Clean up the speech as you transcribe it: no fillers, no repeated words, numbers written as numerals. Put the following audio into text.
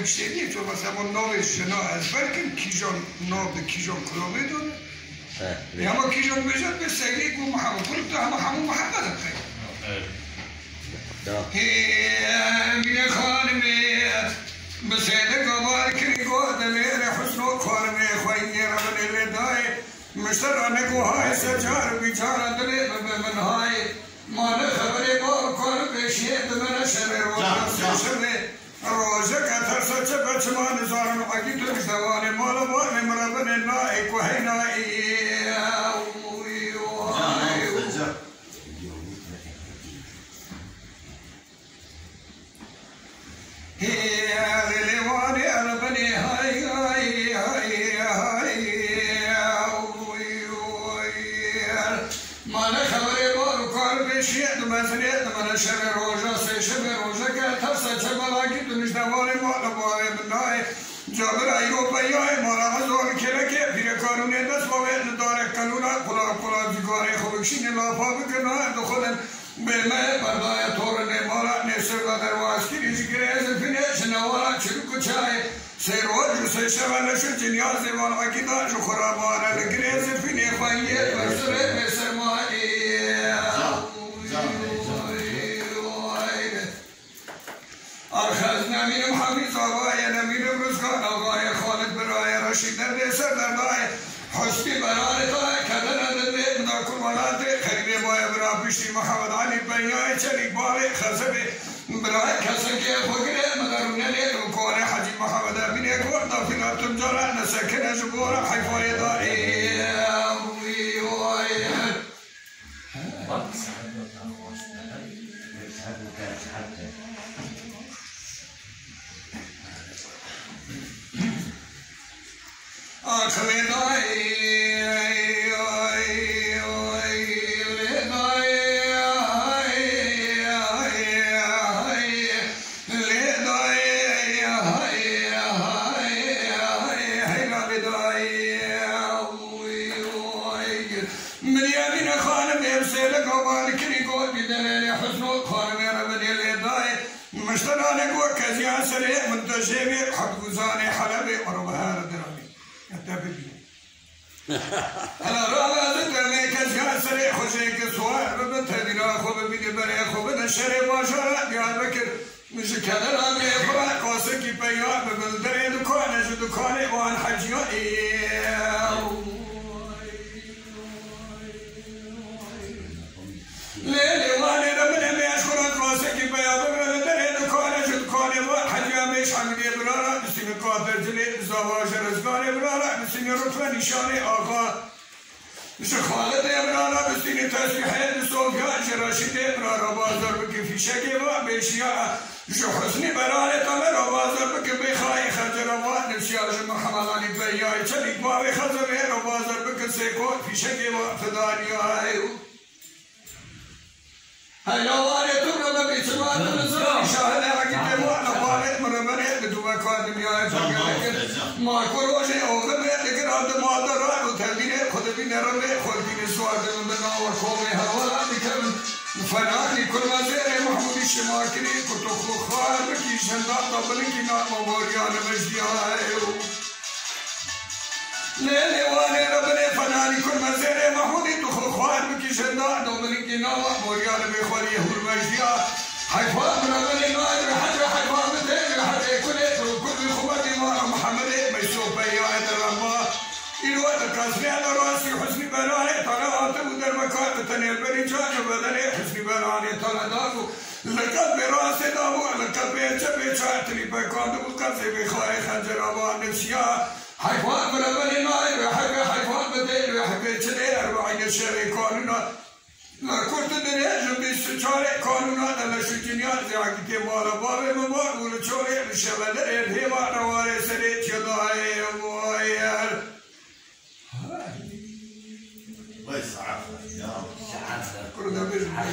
شدی تو مثلا نام شنا از برکن کیجان نام کیجان کلامه داره همه کیجان بجد به سگلی کو محمد کل تو همه محمد هم خیلی بینه خانمیت بسیده گوار کنی گوه دمیر حسن و کارمی خوینی ربن الردای مشترانه گوهای سجار بیچار دلی بمنهای مال خبری گوه کار پیشیه دمیر شبه و شبه روزه كثر سجبت ما نزار عقيد الزوال مال بار مربن النائك وهينائي هي غلواني أربني هاي هاي هاي هاي ما نخبري بار وكار بشيء دمزنيت من شبه روزه سيشبه روزه كثر سجبت عقيد الزوال مال بار منائي جابر ایروپایی مالا هزار کرکه پیر کارونه دست باید داره کلونا کلا دیگاره خوبکشین لافا بکنه دخولن به من بردای تورنه مالا نسر و دروازکی ریزگیره از فینش نوارا چلو کچای سیروج و سیشوالشو جنیاز دیوان عقیداش و خرابانه لگیره از فینه خواهیه برسره بسر ماهی آخذ نمینم حفیظ آقای نمینم رزگان آقای خالد برای رشید در سر در دای حسبی برای دای کدن ادده مدا کرمانات خریب بای برا پیشتی محمد علی بینای چلیک بای خزبی برای کسن که خوگره مدرونه لیلو کونه حجی محمد امینه کور دافیناتم جارا نسکنه جبورا حیفای داری مشترانه گو کزیان سره منتجبی حدگوزان حلبی قربها ردرمی اتبه بیم انا رابع ذكرني كزيان سريع خوشي كسوار ببنت هدينا خوب بيدي بري خوب نشري باشارة ديار بكر مش كذا رامي فرا قاسكي بيار ببندري دكانه جو دكانه وان حجيائي ليلي واني ربنا ما يشكر قاسكي بيار ببندري دكانه جو دكانه وان حجيائي مش حمدي برارا بسيم قادر جلي زواج رزقاني برارا بسيم رتبه نشاني آقا مش خالد ابرالا بستینی تسبیحه صوفیان شراشید ابرالا بازار بکی فیشکی و بیشیا جو حسنی برای تمر و بازار بکی بخای خجر و نفسیاج محمد علی بیای چلیک باوی خزمه و بازار بکی سیکون فیشکی و فدانی آئیو هیلوانی تو رو بیچوان نزار شاهد عقیده و نفارت مرمنه بدو بکار دنیای فرگره ما کروشه اوغمه لیکن آدم آدم را تلدینه خود بینه رمه خود بینه سواد من بنا و خومه هوالا میکنم فنانی کل وزیر محمودی شما کنی کتو خوخار بکی شنداد دبلکی نام موریان مجدی آئیو لیلی وانی ربنه فنانی کل وزیر محمودی تو خوخار بکی شنداد دبلکی نام موریان بخوری هور مجدی حیفان ربنه ناید رحج حیفان بده رحج کنه کل خوبتی ما محمد میسوف بیاید رما این وقت کسریان راسی حسنی برای طلعات و در مکان تنیل بری جان بدنی حسنی برای طلعات و لقد براس دامو لقد بیچه چاتری بکان و کسی بخواه خنجر آبان نفسیا حیفان برابری نای و حیفان بدهی و حیفان چلی اربعین شری کانونا لکرت دنیا جنبیست چاره کانونا دلشو جنیان زیاگیتی مالا بابه مبار گول چوری بشبه در الهیما رواره سری چدای مویر الله يسعفك يا رب. كل ده بإذن الله.